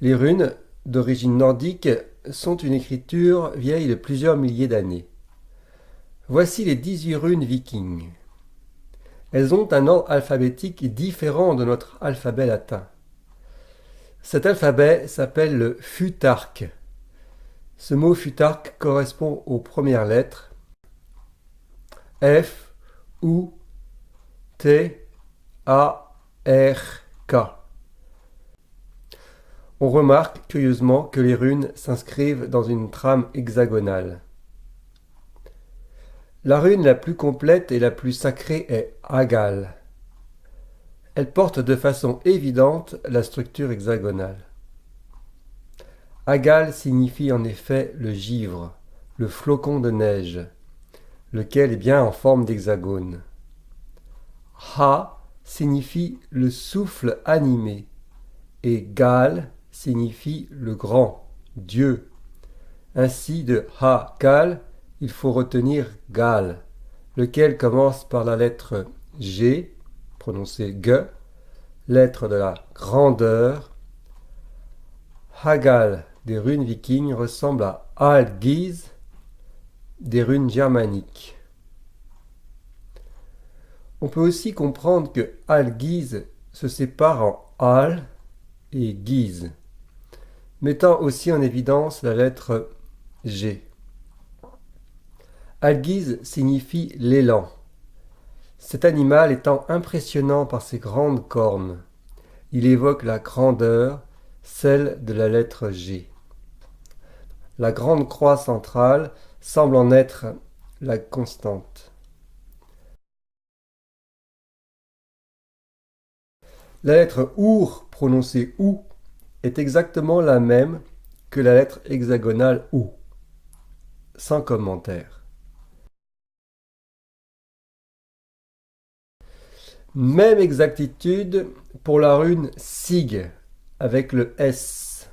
Les runes, d'origine nordique, sont une écriture vieille de plusieurs milliers d'années. Voici les 18 runes vikings. Elles ont un ordre alphabétique différent de notre alphabet latin. Cet alphabet s'appelle le futhark. Ce mot futhark correspond aux premières lettres F, U, T, A, R, K. On remarque curieusement que les runes s'inscrivent dans une trame hexagonale. La rune la plus complète et la plus sacrée est Hagal. Elle porte de façon évidente la structure hexagonale. Hagal signifie en effet le givre, le flocon de neige, lequel est bien en forme d'hexagone. Ha signifie le souffle animé et Gal signifie le grand, Dieu. Ainsi de Ha-Gal, il faut retenir Gal, lequel commence par la lettre G, prononcée G, lettre de la grandeur. Hagal des runes vikings ressemble à Algiz des runes germaniques. On peut aussi comprendre que Algiz se sépare en Al et Giz, mettant aussi en évidence la lettre G. Algiz signifie l'élan. Cet animal étant impressionnant par ses grandes cornes, il évoque la grandeur, celle de la lettre G. La grande croix centrale semble en être la constante. La lettre Our, prononcée OU, est exactement la même que la lettre hexagonale OU. Sans commentaire. Même exactitude pour la rune Sig avec le S.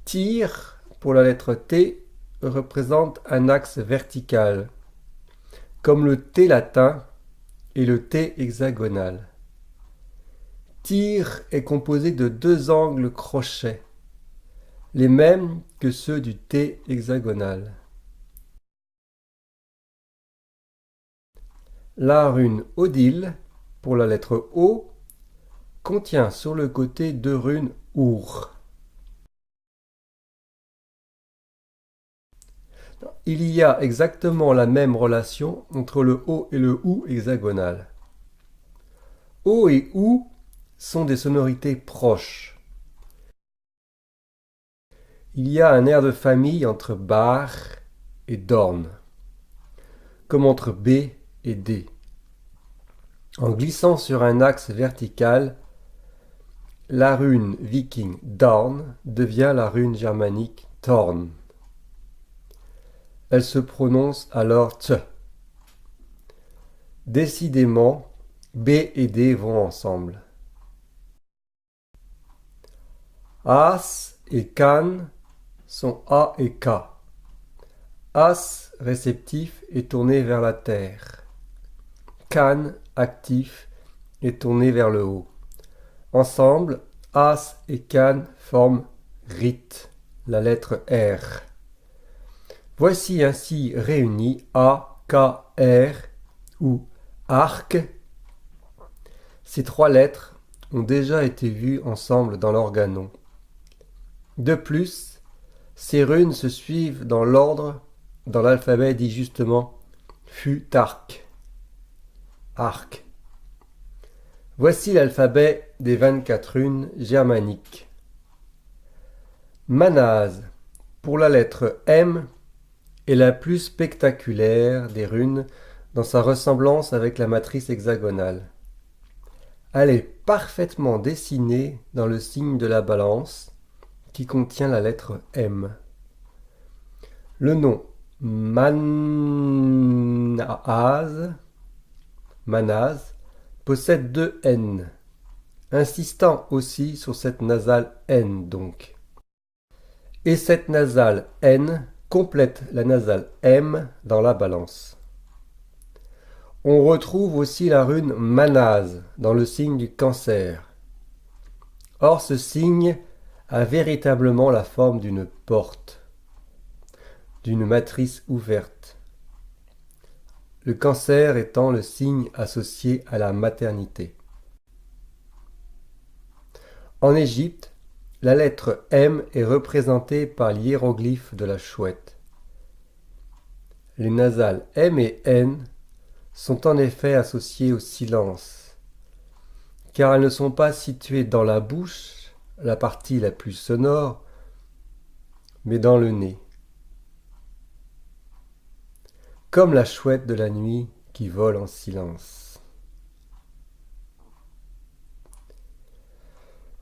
Tir pour la lettre T représente un axe vertical, comme le T latin et le T hexagonal. Tir est composé de deux angles crochets, les mêmes que ceux du T hexagonal. La rune Odile, pour la lettre O, contient sur le côté deux runes Our. Il y a exactement la même relation entre le O et le OU hexagonal. O et OU sont des sonorités proches. Il y a un air de famille entre Bar et Dorn, comme entre B et D. En glissant sur un axe vertical, la rune viking Dorn devient la rune germanique Thorn. Elle se prononce alors T. Décidément, B et D vont ensemble. As et Can sont A et K. As, réceptif, est tourné vers la terre. Can, actif, est tourné vers le haut. Ensemble, As et Can forment Rit, la lettre R. Voici ainsi réunis A, K, R ou Arc. Ces trois lettres ont déjà été vues ensemble dans l'organon. De plus, ces runes se suivent dans l'ordre dans l'alphabet dit justement Futhark. Arc. Voici l'alphabet des 24 runes germaniques. Manaz, pour la lettre M, est la plus spectaculaire des runes dans sa ressemblance avec la matrice hexagonale. Elle est parfaitement dessinée dans le signe de la balance qui contient la lettre M. Le nom Manaz possède deux N, insistant aussi sur cette nasale N donc. Et cette nasale N complète la nasale M dans la balance. On retrouve aussi la rune Manaz dans le signe du Cancer. Or ce signe a véritablement la forme d'une porte, d'une matrice ouverte. Le cancer étant le signe associé à la maternité. En Égypte, la lettre M est représentée par l'hiéroglyphe de la chouette. Les nasales M et N sont en effet associées au silence, car elles ne sont pas situées dans la bouche, la partie la plus sonore, mais dans le nez. Comme la chouette de la nuit qui vole en silence.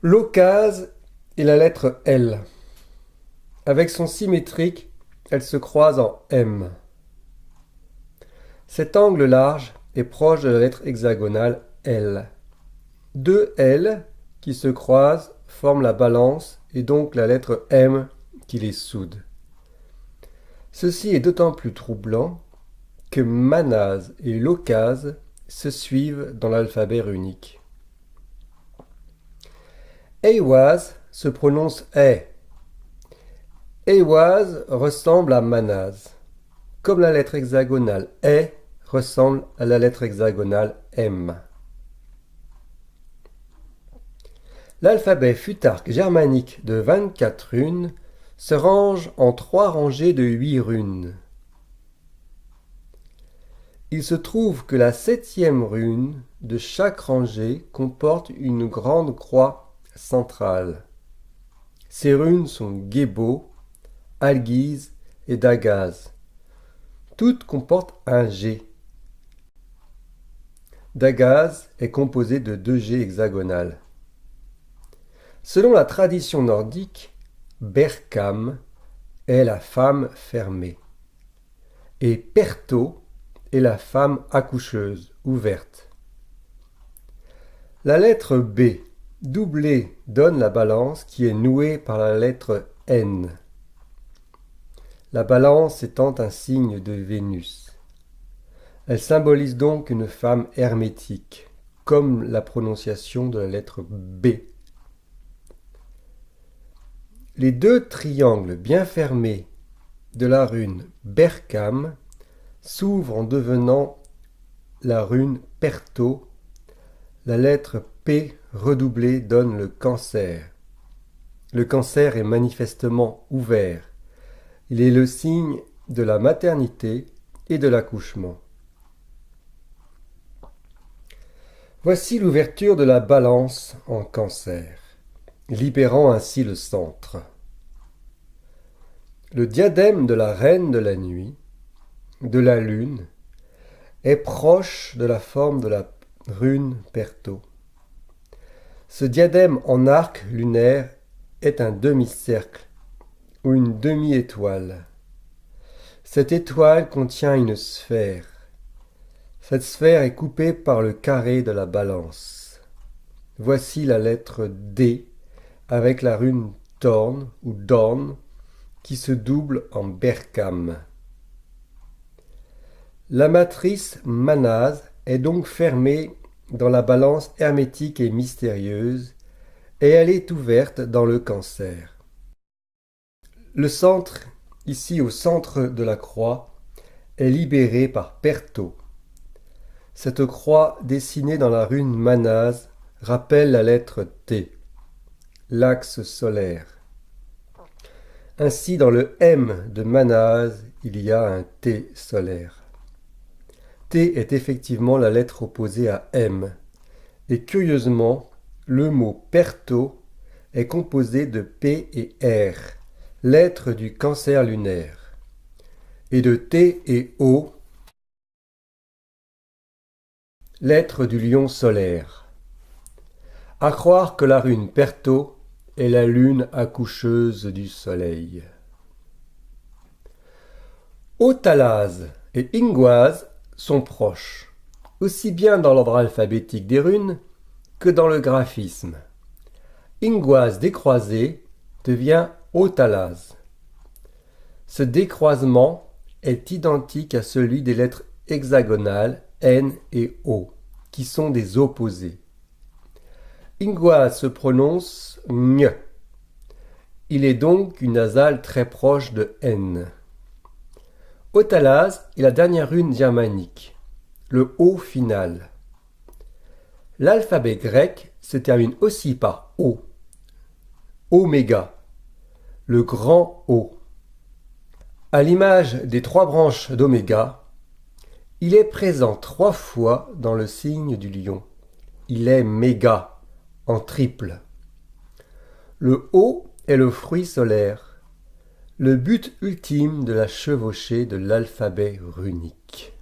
L'occase est la lettre L. Avec son symétrique, elle se croise en M. Cet angle large est proche de la lettre hexagonale L. Deux L qui se croisent forment la balance et donc la lettre M qui les soude. Ceci est d'autant plus troublant que Manase et l'occase se suivent dans l'alphabet runique. Ahwaz se prononce A. Ahwaz ressemble à Manase, comme la lettre hexagonale A ressemble à la lettre hexagonale M. L'alphabet futhark germanique de 24 runes se range en 3 rangées de 8 runes. Il se trouve que la 7e rune de chaque rangée comporte une grande croix centrale. Ces runes sont Gebo, Algiz et Dagaz. Toutes comportent un G. Dagaz est composé de 2 G hexagonales. Selon la tradition nordique, Berkam est la femme fermée et Perto est la femme accoucheuse, ouverte. La lettre B doublée donne la balance qui est nouée par la lettre N. La balance étant un signe de Vénus. Elle symbolise donc une femme hermétique, comme la prononciation de la lettre B. Les 2 triangles bien fermés de la rune Berkam s'ouvrent en devenant la rune Perto. La lettre P redoublée donne le cancer. Le cancer est manifestement ouvert. Il est le signe de la maternité et de l'accouchement. Voici l'ouverture de la balance en cancer, libérant ainsi le centre. Le diadème de la reine de la nuit, de la lune, est proche de la forme de la rune Perto. Ce diadème en arc lunaire est un demi-cercle ou une demi-étoile. Cette étoile contient une sphère. Cette sphère est coupée par le carré de la balance. Voici la lettre D avec la rune Torn ou Dorn qui se double en Berkam. La matrice Manase est donc fermée dans la balance hermétique et mystérieuse et elle est ouverte dans le cancer. Le centre, ici au centre de la croix, est libéré par Perto. Cette croix dessinée dans la rune Manase rappelle la lettre T, l'axe solaire. Ainsi, dans le M de Manase, il y a un T solaire. T est effectivement la lettre opposée à M. Et curieusement, le mot Perto est composé de P et R, lettres du cancer lunaire, et de T et O, lettres du lion solaire. À croire que la rune Perto est la lune accoucheuse du soleil. Otalase et Ingwaz sont proches, aussi bien dans l'ordre alphabétique des runes que dans le graphisme. Ingwaz décroisé devient Otalase. Ce décroisement est identique à celui des lettres hexagonales N et O, qui sont des opposés. Ingwa se prononce ng. Il est donc une nasale très proche de N. Otalase est la dernière rune germanique, le O final. L'alphabet grec se termine aussi par O. Oméga, le grand O. À l'image des 3 branches d'oméga, il est présent 3 fois dans le signe du lion. Il est méga, en triple. Le O est le fruit solaire, le but ultime de la chevauchée de l'alphabet runique.